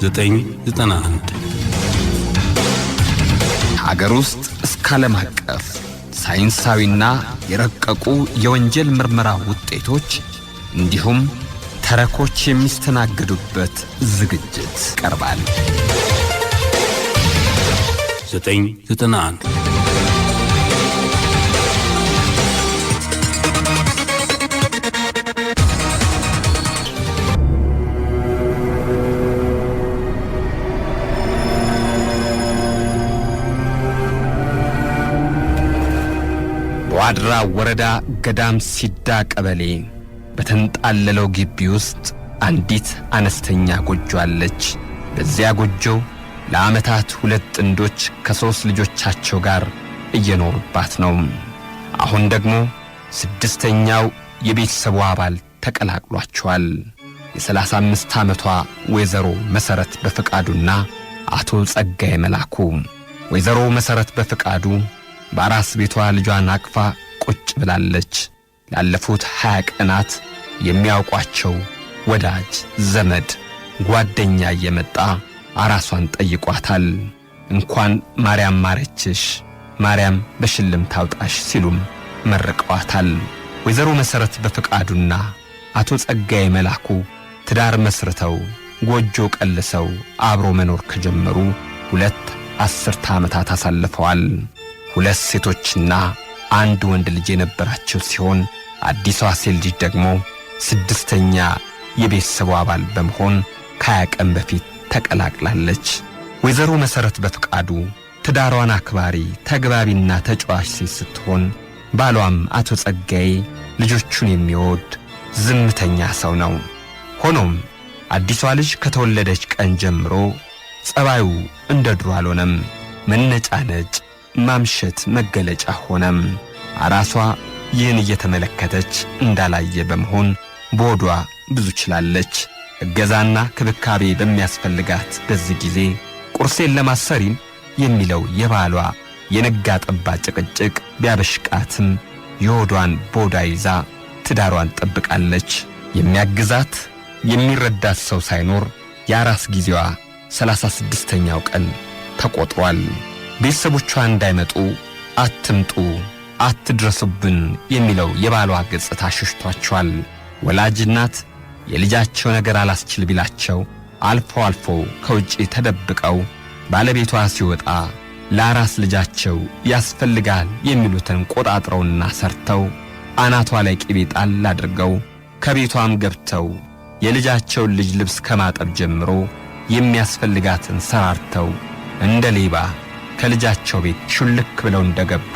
991 ሀገር ውስጥ እስከ ዓለም አቀፍ ሳይንሳዊና የረቀቁ የወንጀል ምርመራ ውጤቶች እንዲሁም ተረኮች የሚስተናገዱበት ዝግጅት ቀርባል። 991 በዋድራ ወረዳ ገዳም ሲዳ ቀበሌ በተንጣለለው ግቢ ውስጥ አንዲት አነስተኛ ጎጆ አለች። በዚያ ጎጆ ለዓመታት ሁለት ጥንዶች ከ3 ልጆቻቸው ጋር እየኖሩባት ነው። አሁን ደግሞ 6ኛው የቤተሰቡ አባል ተቀላቅሏቸዋል። የ35 ዓመቷ ወይዘሮ መሰረት በፍቃዱና አቶ ጸጋዬ መላኩ። ወይዘሮ መሰረት በፍቃዱ በአራስ ቤቷ ልጇን አቅፋ ቁጭ ብላለች። ላለፉት 20 ቀናት የሚያውቋቸው ወዳጅ ዘመድ ጓደኛ እየመጣ አራሷን ጠይቋታል። እንኳን ማርያም ማረችሽ፣ ማርያም በሽልም ታውጣሽ ሲሉም መርቀዋታል። ወይዘሮ መሰረት በፍቃዱና አቶ ጸጋዬ መላኩ ትዳር መስርተው ጎጆ ቀልሰው አብሮ መኖር ከጀመሩ 2 10 ዓመታት አሳልፈዋል። 2 ሴቶችና 1 ወንድ ልጅ የነበራቸው ሲሆን አዲሷ ሴት ልጅ ደግሞ 6ኛ የቤተሰቡ አባል በመሆን ከ20 ቀን በፊት ተቀላቅላለች። ወይዘሮ መሰረት በፍቃዱ ትዳሯን አክባሪ ተግባቢና ተጫዋች ሴት ስትሆን ባሏም አቶ ጸጋዬ ልጆቹን የሚወድ ዝምተኛ ሰው ነው። ሆኖም አዲሷ ልጅ ከተወለደች ቀን ጀምሮ ጸባዩ እንደ ድሮ አልሆነም። መነጫነጭ ማምሸት መገለጫ ሆነም። አራሷ ይህን እየተመለከተች እንዳላየ በመሆን ቦዷ ብዙ ችላለች። እገዛና ክብካቤ በሚያስፈልጋት በዚህ ጊዜ ቁርሴን ለማሰሪም የሚለው የባሏ የነጋ ጠባ ጭቅጭቅ ቢያበሽቃትም የሆዷን ቦዳ ይዛ ትዳሯን ጠብቃለች። የሚያግዛት የሚረዳት ሰው ሳይኖር የአራስ ጊዜዋ 36ኛው ቀን ተቆጥሯል። ቤተሰቦቿ እንዳይመጡ አትምጡ፣ አትድረሱብን የሚለው የባሏ ገጽታ ሸሽቷቸዋል። ወላጅ እናት የልጃቸው ነገር አላስችል ቢላቸው አልፎ አልፎ ከውጪ ተደብቀው ባለቤቷ ሲወጣ ለአራስ ልጃቸው ያስፈልጋል የሚሉትን ቆጣጥረውና ሰርተው አናቷ ላይ ቅቤ ጣል አድርገው ከቤቷም ገብተው የልጃቸውን ልጅ ልብስ ከማጠብ ጀምሮ የሚያስፈልጋትን ሰራርተው እንደ ሌባ ከልጃቸው ቤት ሹልክ ብለው እንደገቡ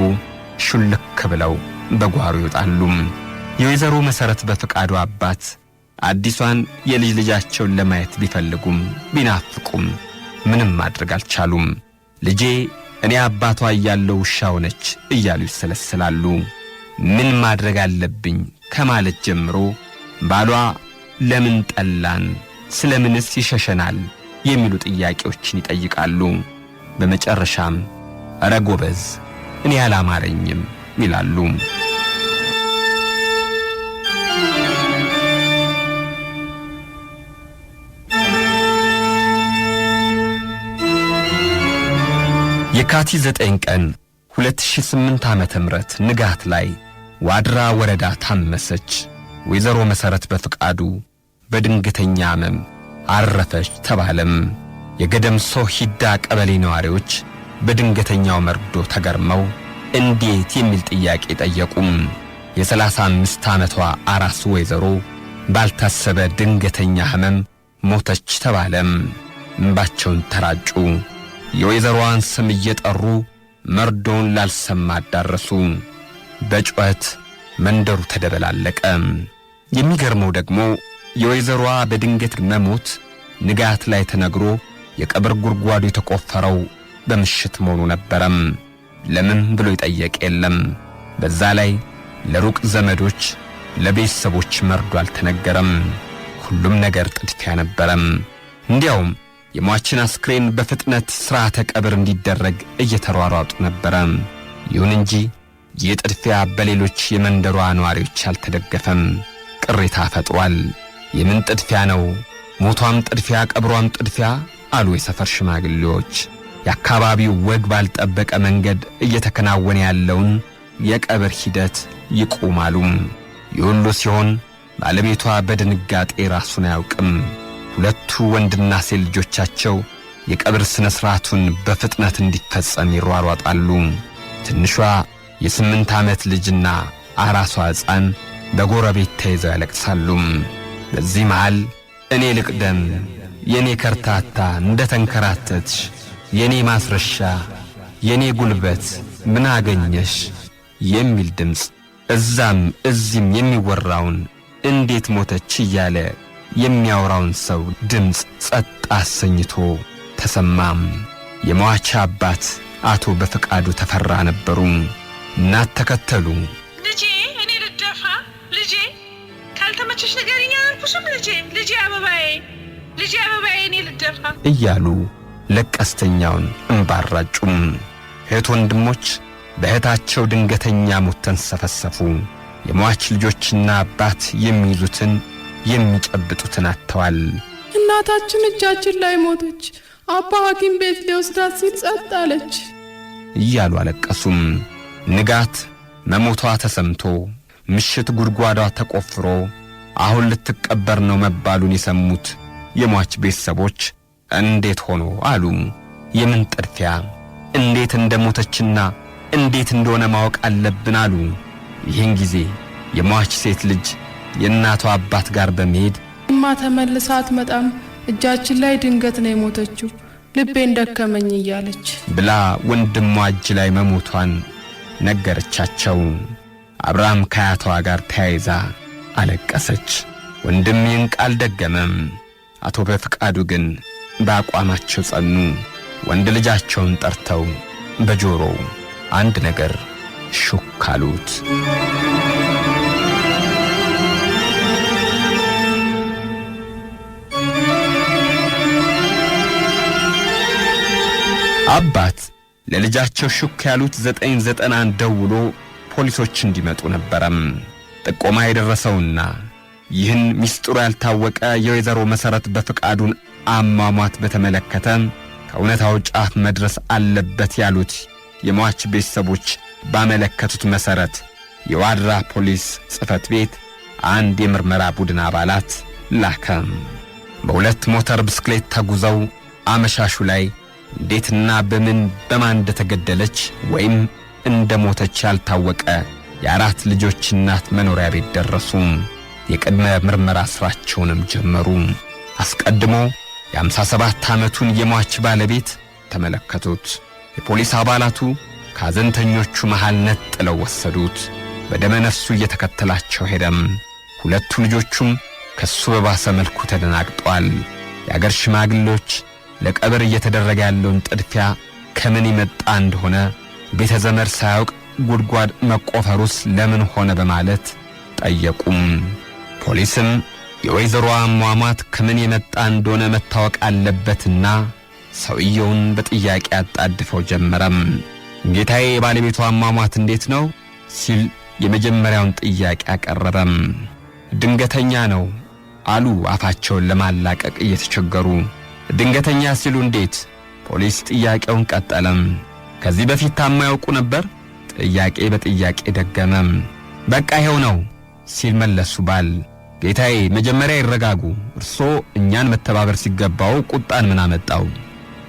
ሹልክ ብለው በጓሮ ይወጣሉ። የወይዘሮ መሰረት በፍቃዱ አባት አዲሷን የልጅ ልጃቸውን ለማየት ቢፈልጉም ቢናፍቁም ምንም ማድረግ አልቻሉም። ልጄ እኔ አባቷ እያለው ውሻ ሆነች እያሉ ይሰለስላሉ። ምን ማድረግ አለብኝ ከማለት ጀምሮ ባሏ ለምን ጠላን፣ ስለምንስ ይሸሸናል የሚሉ ጥያቄዎችን ይጠይቃሉ። በመጨረሻም ኧረ ጎበዝ እኔ አላማረኝም ይላሉ። የካቲት 9 ቀን 2008 ዓመተ ምህረት ንጋት ላይ ዋድራ ወረዳ ታመሰች። ወይዘሮ መሰረት በፍቃዱ በድንገተኛ ሕመም አረፈች ተባለም። የገደምሶ ሂዳ ቀበሌ ነዋሪዎች በድንገተኛው መርዶ ተገርመው እንዴት የሚል ጥያቄ ጠየቁም። የ35 ዓመቷ አራስ ወይዘሮ ባልታሰበ ድንገተኛ ሕመም ሞተች ተባለም። እንባቸውን ተራጩ። የወይዘሮዋን ስም እየጠሩ መርዶን ላልሰማ አዳረሱ። በጩኸት መንደሩ ተደበላለቀ። የሚገርመው ደግሞ የወይዘሮዋ በድንገት መሞት ንጋት ላይ ተነግሮ የቀብር ጉድጓዱ የተቆፈረው በምሽት መሆኑ ነበረም። ለምን ብሎ ይጠየቅ የለም። በዛ ላይ ለሩቅ ዘመዶች ለቤተሰቦች መርዶ አልተነገረም። ሁሉም ነገር ጥድፊያ ነበረም። እንዲያውም የሟችን አስክሬን በፍጥነት ሥርዓተ ቀብር እንዲደረግ እየተሯሯጡ ነበረ። ይሁን እንጂ የጥድፊያ በሌሎች የመንደሯ ነዋሪዎች አልተደገፈም። ቅሬታ ፈጥሯል። የምን ጥድፊያ ነው? ሞቷም ጥድፊያ ቀብሯም ጥድፊያ አሉ የሰፈር ሽማግሌዎች። የአካባቢው ወግ ባልጠበቀ መንገድ እየተከናወነ ያለውን የቀብር ሂደት ይቆማሉ። የሁሉ ሲሆን ባለቤቷ በድንጋጤ ራሱን አያውቅም። ሁለቱ ወንድና ሴት ልጆቻቸው የቀብር ስነ ሥርዓቱን በፍጥነት እንዲፈጸም ይሯሯጣሉ። ትንሿ የ8 ዓመት ልጅና አራሷ ሕፃን በጎረቤት ተይዘው ያለቅሳሉ። በዚህ መሃል እኔ ልቅደም፣ የኔ ከርታታ እንደ ተንከራተትሽ፣ የኔ ማስረሻ፣ የኔ ጉልበት ምን አገኘሽ የሚል ድምፅ እዛም እዚህም የሚወራውን እንዴት ሞተች እያለ የሚያወራውን ሰው ድምፅ ጸጥ አሰኝቶ ተሰማም። የሟች አባት አቶ በፍቃዱ ተፈራ ነበሩ። እናት ተከተሉ። ልጄ እኔ ልደፋ፣ ልጄ ካልተመቸሽ ንገሪኝ አልኩሽም፣ ልጄ አበባዬ እኔ ልደፋ እያሉ ለቀስተኛውን እንባራጩም። እህት ወንድሞች በእህታቸው ድንገተኛ ሞት ተንሰፈሰፉ። የሟች ልጆችና አባት የሚይዙትን የሚጨብጡትን አጥተዋል። እናታችን እጃችን ላይ ሞተች፣ አባ ሐኪም ቤት ሊወስዳት ሲል ጸጥ አለች እያሉ አለቀሱም። ንጋት መሞቷ ተሰምቶ ምሽት ጉድጓዷ ተቆፍሮ አሁን ልትቀበር ነው መባሉን የሰሙት የሟች ቤተሰቦች እንዴት ሆኖ አሉ። የምን ጥድፊያ፣ እንዴት እንደሞተችና እንዴት እንደሆነ ማወቅ አለብን አሉ። ይህን ጊዜ የሟች ሴት ልጅ የእናቷ አባት ጋር በመሄድ እማ ተመልሳ አትመጣም፣ እጃችን ላይ ድንገት ነው የሞተችው፣ ልቤን ደከመኝ እያለች ብላ ወንድሟ እጅ ላይ መሞቷን ነገረቻቸው። አብርሃም ከአያቷ ጋር ተያይዛ አለቀሰች። ወንድም ይህን ቃል ደገመም። አቶ በፍቃዱ ግን በአቋማቸው ጸኑ። ወንድ ልጃቸውን ጠርተው በጆሮው አንድ ነገር ሹክ አሉት። አባት ለልጃቸው ሹክ ያሉት 991 ደውሎ ፖሊሶች እንዲመጡ ነበረም። ጥቆማ የደረሰውና ይህን ሚስጥሩ ያልታወቀ የወይዘሮ መሰረት በፍቃዱን አሟሟት በተመለከተ ከእውነታው ጫፍ መድረስ አለበት ያሉት የሟች ቤተሰቦች ባመለከቱት መሰረት የዋድራ ፖሊስ ጽሕፈት ቤት አንድ የምርመራ ቡድን አባላት ላከ። በሁለት ሞተር ብስክሌት ተጉዘው አመሻሹ ላይ እንዴትና በማን እንደተገደለች ወይም እንደሞተች ያልታወቀ የአራት ልጆች እናት መኖሪያ ቤት ደረሱ። የቅድመ ምርመራ ስራቸውንም ጀመሩ። አስቀድሞ የ57 ዓመቱን የሟች ባለቤት ተመለከቱት። የፖሊስ አባላቱ ከሐዘንተኞቹ መሃል ነጥለው ወሰዱት። በደመ ነፍሱ እየተከተላቸው ሄደም። ሁለቱ ልጆቹም ከሱ በባሰ መልኩ ተደናግጠዋል። የአገር ሽማግሌዎች ለቀብር እየተደረገ ያለውን ጥድፊያ ከምን ይመጣ እንደሆነ ቤተ ዘመድ ሳያውቅ ጉድጓድ መቆፈሩስ ለምን ሆነ በማለት ጠየቁም። ፖሊስም የወይዘሮ አሟሟት ከምን የመጣ እንደሆነ መታወቅ አለበትና ሰውየውን በጥያቄ አጣድፈው ጀመረም። ጌታዬ የባለቤቷ አሟሟት እንዴት ነው ሲል የመጀመሪያውን ጥያቄ አቀረበም። ድንገተኛ ነው አሉ አፋቸውን ለማላቀቅ እየተቸገሩ። ድንገተኛ ሲሉ እንዴት? ፖሊስ ጥያቄውን ቀጠለም። ከዚህ በፊት ታማ ያውቁ ነበር? ጥያቄ በጥያቄ ደገመም። በቃ ይሄው ነው ሲል መለሱ ባል። ጌታዬ መጀመሪያ ይረጋጉ፣ እርሶ እኛን መተባበር ሲገባው ቁጣን ምን አመጣው?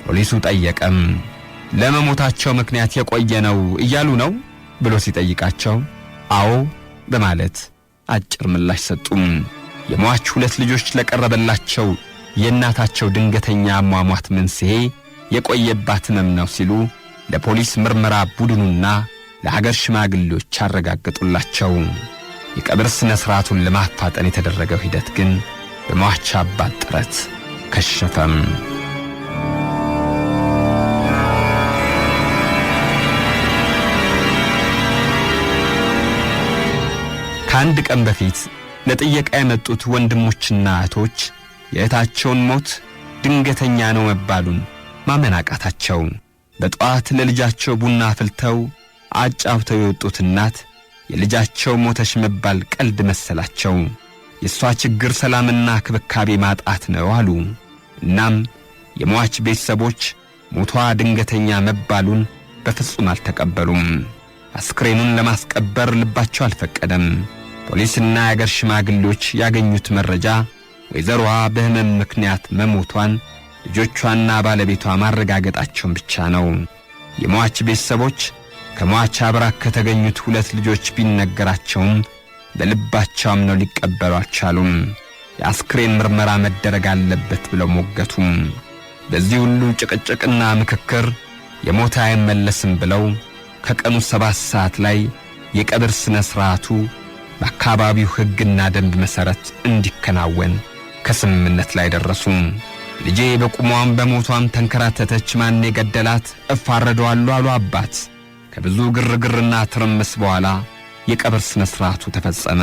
ፖሊሱ ጠየቀም። ለመሞታቸው ምክንያት የቆየ ነው እያሉ ነው ብሎ ሲጠይቃቸው አዎ በማለት አጭር ምላሽ ሰጡም። የሟች ሁለት ልጆች ለቀረበላቸው የእናታቸው ድንገተኛ አሟሟት መንስኤ የቆየባት ሕመም ነው ሲሉ ለፖሊስ ምርመራ ቡድኑና ለሀገር ሽማግሌዎች አረጋገጡላቸው። የቀብር ስነ ሥርዓቱን ለማፋጠን የተደረገው ሂደት ግን በሟች አባት ጥረት ከሸፈም። ከአንድ ቀን በፊት ለጥየቃ የመጡት ወንድሞችና እህቶች የእህታቸውን ሞት ድንገተኛ ነው መባሉን ማመን አቃታቸው። በጠዋት ለልጃቸው ቡና አፍልተው አጫውተው የወጡት እናት የልጃቸው ሞተሽ መባል ቀልድ መሰላቸው። የሷ ችግር ሰላምና ክብካቤ ማጣት ነው አሉ። እናም የሟች ቤተሰቦች ሞቷ ድንገተኛ መባሉን በፍጹም አልተቀበሉም። አስክሬኑን ለማስቀበር ልባቸው አልፈቀደም። ፖሊስና የአገር ሽማግሌዎች ያገኙት መረጃ ወይዘሮዋ በህመም ምክንያት መሞቷን ልጆቿና ባለቤቷ ማረጋገጣቸውን ብቻ ነው። የሟች ቤተሰቦች ከሟች አብራክ ከተገኙት 2 ልጆች ቢነገራቸውም በልባቸው አምነው ሊቀበሉ አልቻሉም። የአስክሬን ምርመራ መደረግ አለበት ብለው ሞገቱም። በዚህ ሁሉ ጭቅጭቅና ምክክር የሞተ አይመለስም ብለው ከቀኑ 7 ሰዓት ላይ የቀብር ስነ ስርዓቱ በአካባቢው ሕግና ደንብ መሰረት እንዲከናወን ከስምምነት ላይ ደረሱ። ልጄ በቁሟም በሞቷም ተንከራተተች፣ ማን የገደላት እፋረደዋለሁ አሉ አባት። ከብዙ ግርግርና ትርምስ በኋላ የቀብር ስነ ስርዓቱ ተፈጸመ።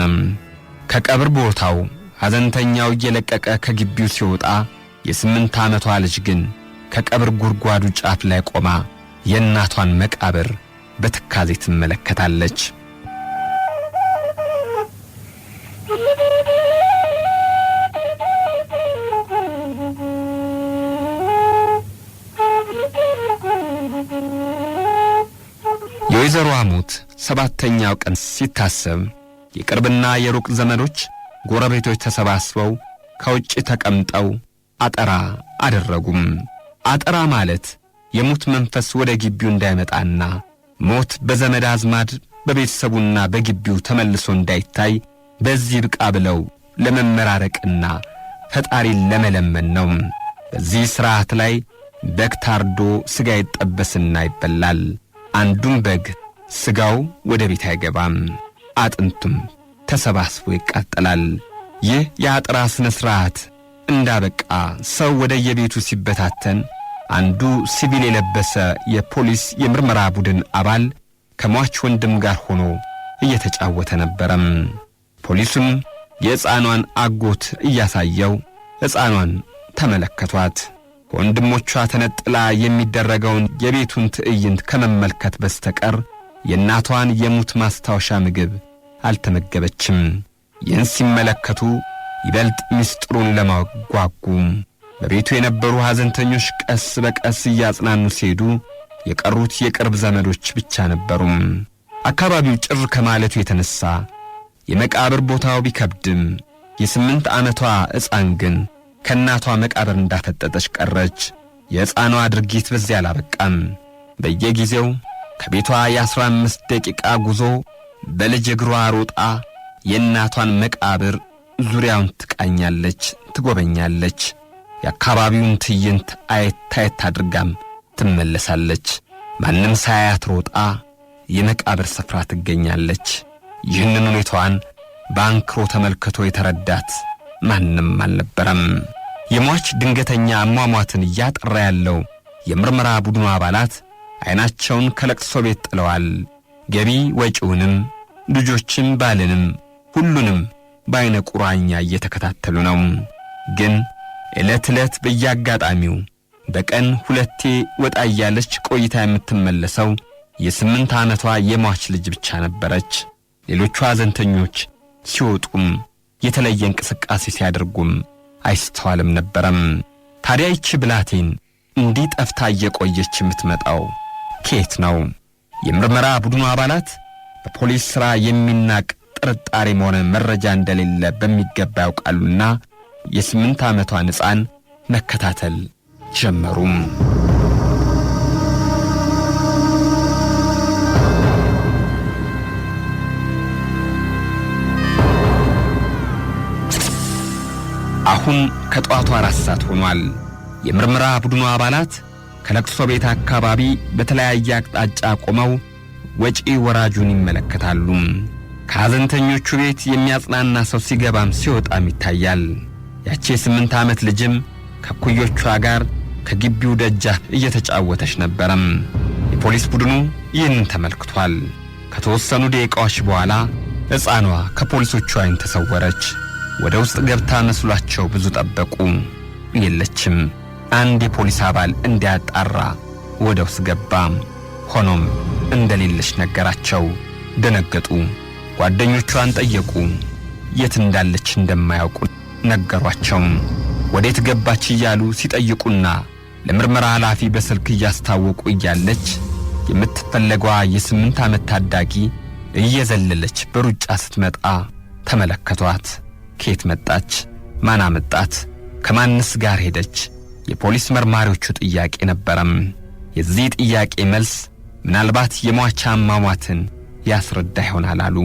ከቀብር ቦታው ሐዘንተኛው እየለቀቀ ከግቢው ሲወጣ የ8 ዓመቷ ልጅ ግን ከቀብር ጉድጓዱ ጫፍ ላይ ቆማ የእናቷን መቃብር በትካዜ ትመለከታለች። የወይዘሮዋ ሞት 7ኛው ቀን ሲታሰብ የቅርብና የሩቅ ዘመዶች ጎረቤቶች ተሰባስበው ከውጭ ተቀምጠው አጠራ አደረጉም። አጠራ ማለት የሞት መንፈስ ወደ ግቢው እንዳይመጣና ሞት በዘመድ አዝማድ በቤተሰቡና በግቢው ተመልሶ እንዳይታይ በዚህ ብቃ ብለው ለመመራረቅና ፈጣሪን ለመለመን ነው። በዚህ ሥርዓት ላይ በግ ታርዶ ሥጋ ይጠበስና ይበላል። አንዱም በግ ሥጋው ወደ ቤት አይገባም፣ አጥንቱም ተሰባስቦ ይቃጠላል። ይህ የአጥራ ስነ ስርዓት እንዳበቃ ሰው ወደ የቤቱ ሲበታተን አንዱ ሲቪል የለበሰ የፖሊስ የምርመራ ቡድን አባል ከሟች ወንድም ጋር ሆኖ እየተጫወተ ነበረም። ፖሊሱም የሕፃኗን አጎት እያሳየው ሕፃኗን ተመለከቷት። ከወንድሞቿ ተነጥላ የሚደረገውን የቤቱን ትዕይንት ከመመልከት በስተቀር የእናቷን የሙት ማስታወሻ ምግብ አልተመገበችም። ይህን ሲመለከቱ ይበልጥ ምስጢሩን ለማወቅ ጓጉ። በቤቱ የነበሩ ሐዘንተኞች ቀስ በቀስ እያጽናኑ ሲሄዱ የቀሩት የቅርብ ዘመዶች ብቻ ነበሩ። አካባቢው ጭር ከማለቱ የተነሳ የመቃብር ቦታው ቢከብድም የ8 ዓመቷ ሕፃን ግን ከእናቷ መቃብር እንዳፈጠጠች ቀረች። የሕፃኗ ድርጊት በዚያ አላበቃም። በየጊዜው ከቤቷ የ15 ደቂቃ ጉዞ በልጅ እግሯ ሮጣ የእናቷን መቃብር ዙሪያውን ትቃኛለች፣ ትጎበኛለች። የአካባቢውን ትዕይንት አየት አድርጋም ትመለሳለች። ማንም ሳያት ሮጣ የመቃብር ስፍራ ትገኛለች። ይህንን ሁኔታዋን በአንክሮ ተመልክቶ የተረዳት ማንም አልነበረም። የሟች ድንገተኛ አሟሟትን እያጠራ ያለው የምርመራ ቡድኑ አባላት ዓይናቸውን ከለቅሶ ቤት ጥለዋል። ገቢ ወጪውንም ልጆችን ባልንም ሁሉንም በዓይነ ቁራኛ እየተከታተሉ ነው። ግን ዕለት ዕለት በየአጋጣሚው በቀን 2 ወጣ እያለች ቆይታ የምትመለሰው የ8 ዓመቷ የሟች ልጅ ብቻ ነበረች። ሌሎቹ ሐዘንተኞች ሲወጡም የተለየ እንቅስቃሴ ሲያደርጉም አይስተዋልም ነበረም። ታዲያ ይቺ ብላቴን እንዲህ ጠፍታ እየቆየች የምትመጣው ከየት ነው? የምርመራ ቡድኑ አባላት በፖሊስ ሥራ የሚናቅ ጥርጣሬም ሆነ መረጃ እንደሌለ በሚገባ ያውቃሉና የ8 ዓመቷን ሕፃን መከታተል ጀመሩም። አሁን ከጠዋቱ 4 ሰዓት ሆኗል። የምርመራ ቡድኑ አባላት ከለቅሶ ቤት አካባቢ በተለያየ አቅጣጫ ቆመው ወጪ ወራጁን ይመለከታሉ። ከሐዘንተኞቹ ቤት የሚያጽናና ሰው ሲገባም ሲወጣም ይታያል። ያቺ 8 ዓመት ልጅም ከኩዮቿ ጋር ከግቢው ደጃፍ እየተጫወተች ነበረም። የፖሊስ ቡድኑ ይህንን ተመልክቷል። ከተወሰኑ ደቂቃዎች በኋላ ሕፃኗ ከፖሊሶቹ ዓይን ተሰወረች። ወደ ውስጥ ገብታ መስሏቸው ብዙ ጠበቁ። የለችም። አንድ የፖሊስ አባል እንዲያጣራ ወደ ውስጥ ገባ። ሆኖም እንደሌለች ነገራቸው። ደነገጡ። ጓደኞቿን ጠየቁ። የት እንዳለች እንደማያውቁ ነገሯቸው። ወዴት ገባች እያሉ ሲጠይቁና ለምርመራ ኃላፊ በስልክ እያስታወቁ እያለች የምትፈለገዋ የ8 ዓመት ታዳጊ እየዘለለች በሩጫ ስትመጣ ተመለከቷት። ከየት መጣች? ማን አመጣት? ከማንስ ጋር ሄደች? የፖሊስ መርማሪዎቹ ጥያቄ ነበረም። የዚህ ጥያቄ መልስ ምናልባት የሟች አሟሟትን ያስረዳ ይሆናል አሉ።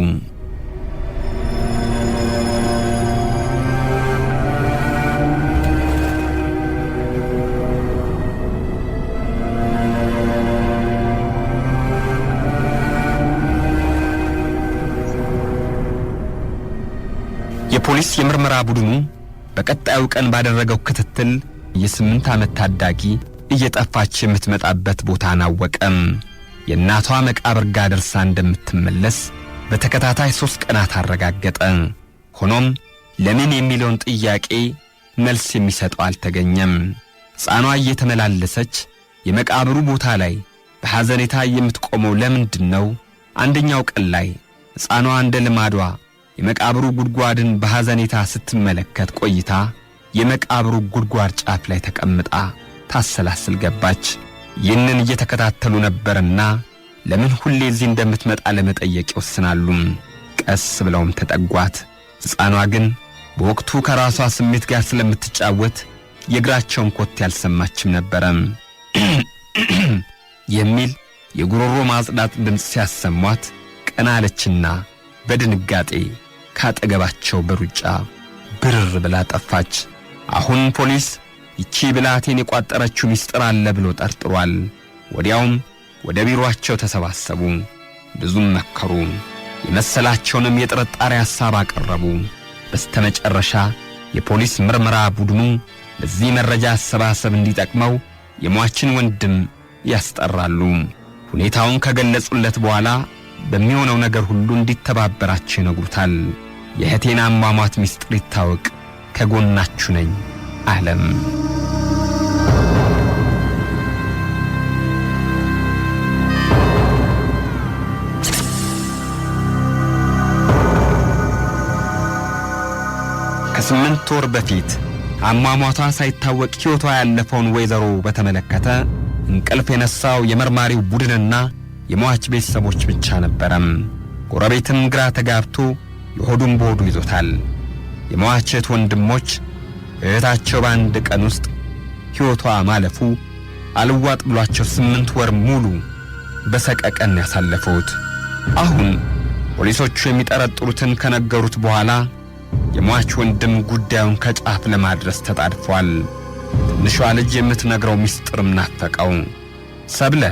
የፖሊስ የምርመራ ቡድኑ በቀጣዩ ቀን ባደረገው ክትትል የ8 ዓመት ታዳጊ እየጠፋች የምትመጣበት ቦታን አወቀም። የእናቷ መቃብር ጋር ደርሳ እንደምትመለስ በተከታታይ 3 ቀናት አረጋገጠ። ሆኖም ለምን የሚለውን ጥያቄ መልስ የሚሰጠው አልተገኘም። ሕፃኗ እየተመላለሰች የመቃብሩ ቦታ ላይ በሐዘኔታ የምትቆመው ለምንድን ነው? አንደኛው ቀን ላይ ሕፃኗ እንደ ልማዷ የመቃብሩ ጉድጓድን በሐዘኔታ ስትመለከት ቆይታ የመቃብሩ ጉድጓድ ጫፍ ላይ ተቀምጣ ታሰላስል ገባች። ይህንን እየተከታተሉ ነበርና ለምን ሁሌ እዚህ እንደምትመጣ ለመጠየቅ ይወስናሉ። ቀስ ብለውም ተጠጓት። ሕፃኗ ግን በወቅቱ ከራሷ ስሜት ጋር ስለምትጫወት የእግራቸውን ኮቴ ያልሰማችም ነበረም። የሚል የጉሮሮ ማጽዳት ድምፅ ሲያሰሟት ቀና አለችና በድንጋጤ ካጠገባቸው በሩጫ ብርር ብላ ጠፋች። አሁን ፖሊስ ይቺ ብላቴን የቋጠረችው ሚስጥር አለ ብሎ ጠርጥሯል። ወዲያውም ወደ ቢሮአቸው ተሰባሰቡ። ብዙም መከሩ። የመሰላቸውንም የጥርጣሬ ሐሳብ አቀረቡ። በስተመጨረሻ የፖሊስ ምርመራ ቡድኑ ለዚህ መረጃ አሰባሰብ እንዲጠቅመው የሟችን ወንድም ያስጠራሉ። ሁኔታውን ከገለጹለት በኋላ በሚሆነው ነገር ሁሉ እንዲተባበራቸው ይነግሩታል። የእህቴን አሟሟት ሚስጥር ይታወቅ፣ ከጎናችሁ ነኝ አለም። ከ8 ወር በፊት አሟሟቷ ሳይታወቅ ሕይወቷ ያለፈውን ወይዘሮ በተመለከተ እንቅልፍ የነሳው የመርማሪው ቡድንና የሟች ቤተሰቦች ብቻ ነበረም። ጎረቤትም ግራ ተጋብቶ የሆዱን በሆዱ ይዞታል። የሟች እህት ወንድሞች እህታቸው በአንድ ቀን ውስጥ ሕይወቷ ማለፉ አልዋጥ ብሏቸው 8 ወር ሙሉ በሰቀቀን ያሳለፉት። አሁን ፖሊሶቹ የሚጠረጥሩትን ከነገሩት በኋላ የሟች ወንድም ጉዳዩን ከጫፍ ለማድረስ ተጣድፏል። ትንሿ ልጅ የምትነግረው ሚስጥርም ናፈቀው። ሰብለ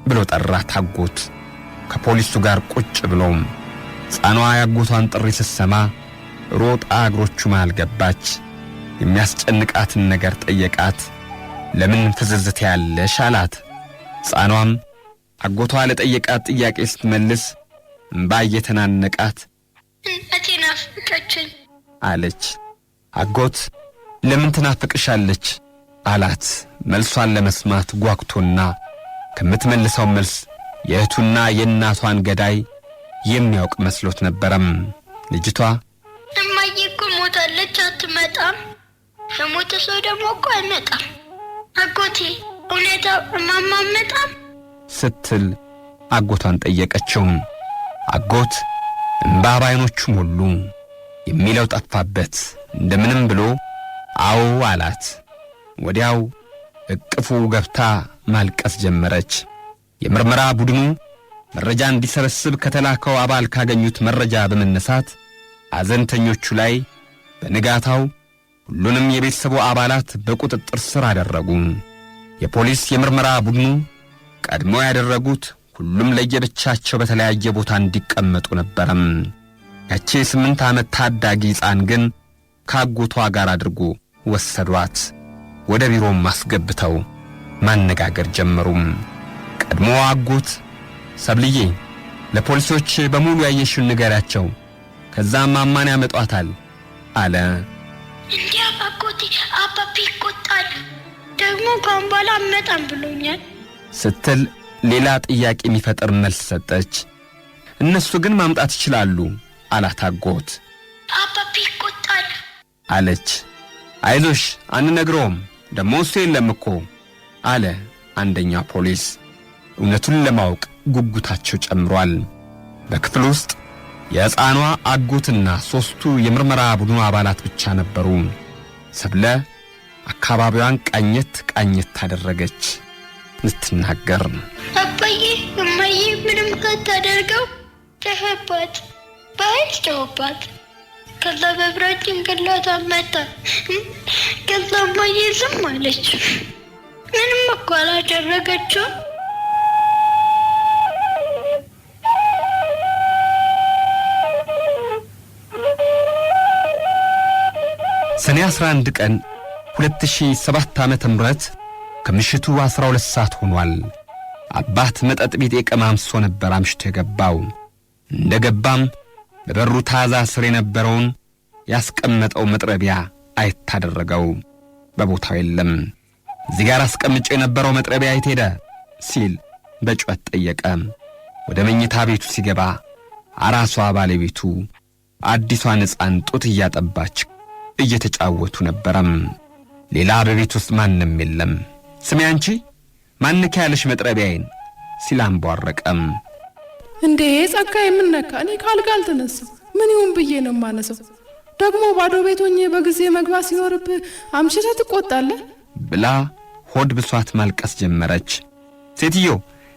ብሎ ጠራት አጎት። ከፖሊሱ ጋር ቁጭ ብሎም ሕፃኗ ያጎቷን ጥሪ ስትሰማ ሮጣ እግሮቹ መሃል ገባች። የሚያስጨንቃትን ነገር ጠየቃት። ለምን ፍዝዝት ያለሽ አላት። ሕፃኗም አጎቷ ለጠየቃት ጥያቄ ስትመልስ እምባ እየተናነቃት እናቴ ናፍቀችኝ አለች። አጎት ለምን ትናፍቅሻለች አላት። መልሷን ለመስማት ጓጉቶና ከምትመልሰው መልስ የእህቱና የእናቷን ገዳይ የሚያውቅ መስሎት ነበረም። ልጅቷ እማዬ እኮ ሞታለች፣ አትመጣም። የሞተ ሰው ደግሞ እኮ አይመጣም። አጎቴ እውነታው እማማ አትመጣም ስትል አጎቷን ጠየቀችው። አጎት እምባ ባይኖቹ ሞሉ። የሚለው ጠፋበት። እንደምንም ብሎ አዎ አላት። ወዲያው እቅፉ ገብታ ማልቀስ ጀመረች። የምርመራ ቡድኑ መረጃ እንዲሰበስብ ከተላከው አባል ካገኙት መረጃ በመነሳት አዘንተኞቹ ላይ በንጋታው ሁሉንም የቤተሰቡ አባላት በቁጥጥር ስር አደረጉ። የፖሊስ የምርመራ ቡድኑ ቀድሞ ያደረጉት ሁሉም ለየብቻቸው በተለያየ ቦታ እንዲቀመጡ ነበረም። ያቺ 8 ዓመት ታዳጊ ሕፃን ግን ካጎቷ ጋር አድርጎ ወሰዷት። ወደ ቢሮም አስገብተው ማነጋገር ጀመሩም። ቀድሞ አጎት ሰብልዬ ለፖሊሶች በሙሉ ያየሽውን ንገሪያቸው፣ ከዛም ማማን ያመጧታል አለ። እንዴ አጎቴ አባቢ ይቆጣል፣ ደግሞ ካምባላ አመጣም ብሎኛል ስትል ሌላ ጥያቄ የሚፈጥር መልስ ሰጠች። እነሱ ግን ማምጣት ይችላሉ አላት አጎት። አባቢ ይቆጣል አለች። አይዞሽ አንነግረውም፣ ደሞ እሱ የለም እኮ አለ አንደኛው ፖሊስ። እውነቱን ለማወቅ ጉጉታቸው ጨምሯል። በክፍል ውስጥ የሕፃኗ አጎትና 3ቱ የምርመራ ቡድኑ አባላት ብቻ ነበሩ። ሰብለ አካባቢዋን ቃኘት ታደረገች። ልትናገር አባዬ እማዬ ምንም ካታደርገው ተፈባት በኃይል ጨውባት። ከዛ በብረት ጭንቅላቷን መታ። ከዛ እማዬ ዝም አለች። ምንም እኮ አላደረገችው። ሰኔ 11 ቀን 2007 ዓመተ ምህረት ከምሽቱ 12 ሰዓት ሆኗል። አባት መጠጥ ቤት ቀማምሶ ነበር አምሽቶ የገባው። እንደገባም በበሩ ታዛ ስር የነበረውን ያስቀመጠው መጥረቢያ አይታደረገው። በቦታው የለም። እዚህ ጋር አስቀምጬ የነበረው መጥረቢያ የት ሄደ ሲል በጩኸት ጠየቀ። ወደ መኝታ ቤቱ ሲገባ አራሷ ባለቤቱ አዲሷን ሕፃን ጡት እያጠባች እየተጫወቱ ነበረም። ሌላ በቤት ውስጥ ማንም የለም። ስሚ አንቺ ማንከ ያለሽ መጥረቢያዬን ሲል አንቧረቀም። እንዴ ጸጋዬ ምን ነካ? እኔ ካልጋ አልተነሳው ምን ይሁን ብዬ ነው የማነሳው? ደግሞ ባዶ ቤት ሆኜ በጊዜ መግባት ሲኖርብህ አምሽተህ ትቆጣለህ ብላ ሆድ ብሷት ማልቀስ ጀመረች። ሴትዮ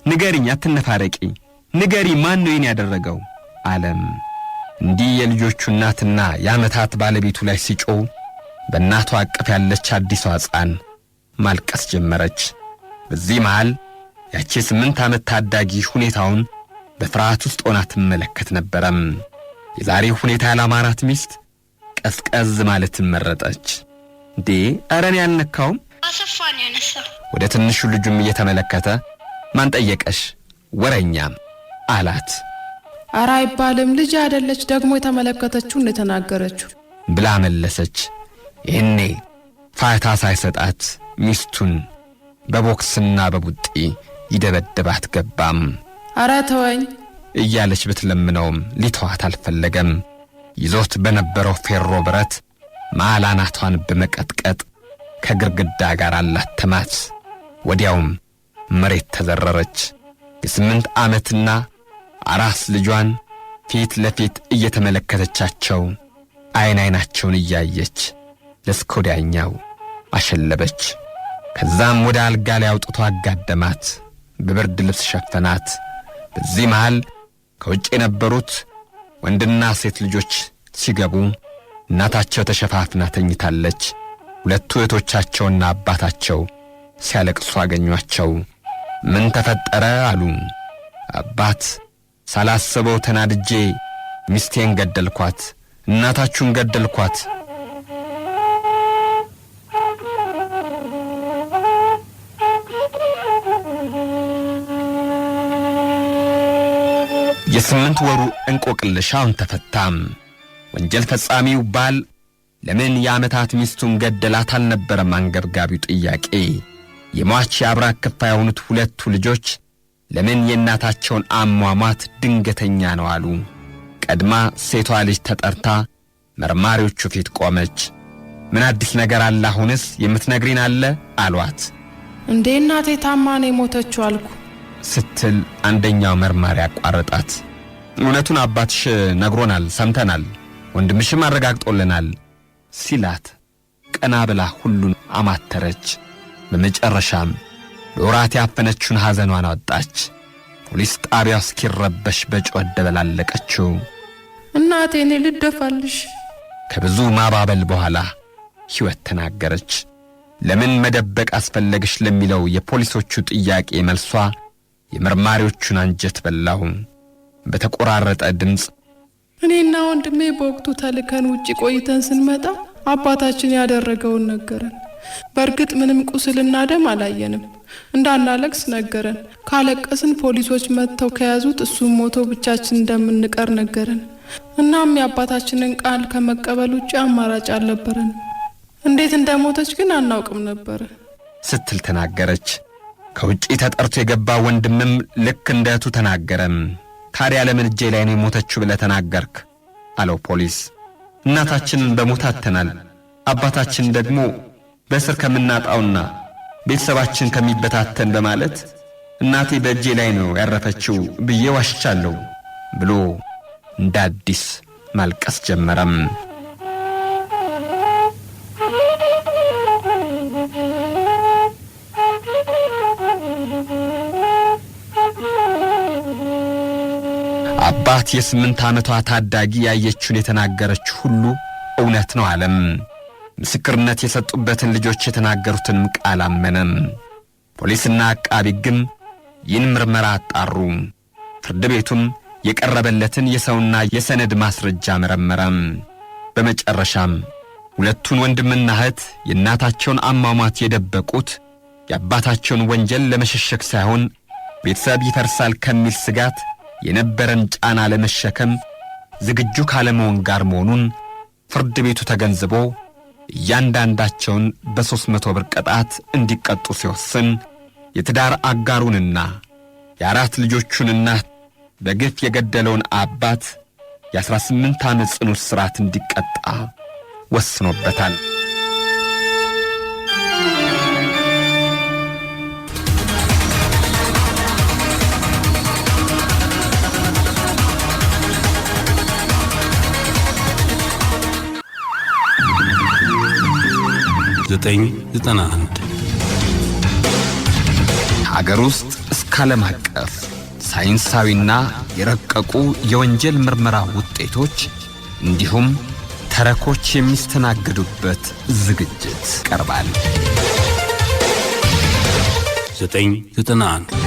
ንገሪኝ፣ አትነፋረቂ፣ ንገሪ ማን ነው ይህን ያደረገው አለም። እንዲህ የልጆቹ እናትና የዓመታት ባለቤቱ ላይ ሲጮህ በእናቷ አቅፍ ያለች አዲሷ ሕፃን ማልቀስ ጀመረች። በዚህ መሃል ያቺ 8 ዓመት ታዳጊ ሁኔታውን በፍርሃት ውስጥ ሆና ትመለከት ነበረም። የዛሬው ሁኔታ ያላማራት ሚስት ቀዝቀዝ ማለትን መረጠች። እንዴ አረን ያልነካውም አሰፋን ያነሳው። ወደ ትንሹ ልጁም እየተመለከተ ማን ጠየቀሽ ወረኛም አላት። ኧረ አይባልም ልጅ አይደለች ደግሞ የተመለከተችውን የተናገረችው ብላ መለሰች። ይህኔ ፋታ ሳይሰጣት ሚስቱን በቦክስና በቡጢ ይደበደባት ገባም። ኧረ ተወኝ እያለች ብትለምነውም ሊተዋት አልፈለገም። ይዞት በነበረው ፌሮ ብረት መሃል አናቷን በመቀጥቀጥ ከግርግዳ ጋር አላተማት። ወዲያውም መሬት ተዘረረች። የ8 ዓመትና አራስ ልጇን ፊት ለፊት እየተመለከተቻቸው አይናቸውን እያየች ለስኮዳኛው አሸለበች። ከዛም ወደ አልጋ ላይ አውጥቶ አጋደማት፣ በብርድ ልብስ ሸፈናት። በዚህ መሃል ከውጭ የነበሩት ወንድና ሴት ልጆች ሲገቡ እናታቸው ተሸፋፍና ተኝታለች። ሁለቱ እህቶቻቸውና አባታቸው ሲያለቅሱ አገኟቸው። ምን ተፈጠረ አሉ። አባት ሳላስበው ተናድጄ ሚስቴን ገደልኳት፣ እናታችሁን ገደልኳት። የ8 ወሩ እንቆቅልሽ አሁን ተፈታም። ወንጀል ፈጻሚው ባል ለምን የዓመታት ሚስቱን ገደላት አልነበረም አንገብጋቢው ጥያቄ። የሟች የአብራክ ክፋይ የሆኑት ሁለቱ ልጆች ለምን የእናታቸውን አሟሟት ድንገተኛ ነው አሉ። ቀድማ ሴቷ ልጅ ተጠርታ መርማሪዎቹ ፊት ቆመች። ምን አዲስ ነገር አለ አሁንስ የምትነግሪን አለ አሏት። እንዴ እናቴ ታማ ነው የሞተችው አልኩ ስትል አንደኛው መርማሪ አቋረጣት። እውነቱን አባትሽ ነግሮናል፣ ሰምተናል፣ ወንድምሽም አረጋግጦልናል ሲላት ቀና ብላ ሁሉን አማተረች። በመጨረሻም ለወራት ያፈነችውን ሐዘኗን አወጣች። ፖሊስ ጣቢያው እስኪረበሽ በጩኸት ደበላለቀችው። እናቴ እኔ ልደፋልሽ። ከብዙ ማባበል በኋላ ሕይወት ተናገረች። ለምን መደበቅ አስፈለግሽ ለሚለው የፖሊሶቹ ጥያቄ መልሷ የመርማሪዎቹን አንጀት በላሁ። በተቆራረጠ ድምፅ እኔና ወንድሜ በወቅቱ ተልከን ውጪ ቆይተን ስንመጣ አባታችን ያደረገውን ነገረን። በእርግጥ ምንም ቁስልና ደም አላየንም። እንዳናለቅስ ነገረን። ካለቀስን ፖሊሶች መጥተው ከያዙት እሱም ሞቶ ብቻችን እንደምንቀር ነገረን። እናም የአባታችንን ቃል ከመቀበል ውጪ አማራጭ አልነበረን። እንዴት እንደሞተች ግን አናውቅም ነበር ስትል ተናገረች። ከውጪ ተጠርቶ የገባ ወንድምም ልክ እንደ እህቱ ተናገረም። ታዲያ ለምን እጄ ላይ ነው የሞተችው ብለህ ተናገርክ አለው ፖሊስ። እናታችንን በሞት አጥተናል፣ አባታችን ደግሞ በእስር ከምናጣውና ቤተሰባችን ከሚበታተን በማለት እናቴ በእጄ ላይ ነው ያረፈችው ብዬ ዋሽቻለሁ ብሎ እንደ አዲስ ማልቀስ ጀመረም። አባት የ8 ዓመቷ ታዳጊ ያየችውን የተናገረች ሁሉ እውነት ነው አለም። ምስክርነት የሰጡበትን ልጆች የተናገሩትን ቃል አመነም። ፖሊስና አቃቢ ሕግም ይህን ምርመራ አጣሩ። ፍርድ ቤቱም የቀረበለትን የሰውና የሰነድ ማስረጃ መረመረም። በመጨረሻም ሁለቱን ወንድምና እህት የእናታቸውን አሟሟት የደበቁት የአባታቸውን ወንጀል ለመሸሸግ ሳይሆን ቤተሰብ ይፈርሳል ከሚል ስጋት የነበረን ጫና ለመሸከም ዝግጁ ካለመሆን ጋር መሆኑን ፍርድ ቤቱ ተገንዝቦ እያንዳንዳቸውን በ300 ብር ቅጣት እንዲቀጡ ሲወስን የትዳር አጋሩንና የአራት ልጆቹን እናት በግፍ የገደለውን አባት የ18 ዓመት ጽኑ እስራት እንዲቀጣ ወስኖበታል። ሀገር ውስጥ እስከ ዓለም አቀፍ ሳይንሳዊና የረቀቁ የወንጀል ምርመራ ውጤቶች እንዲሁም ተረኮች የሚስተናገዱበት ዝግጅት ቀርባል። 991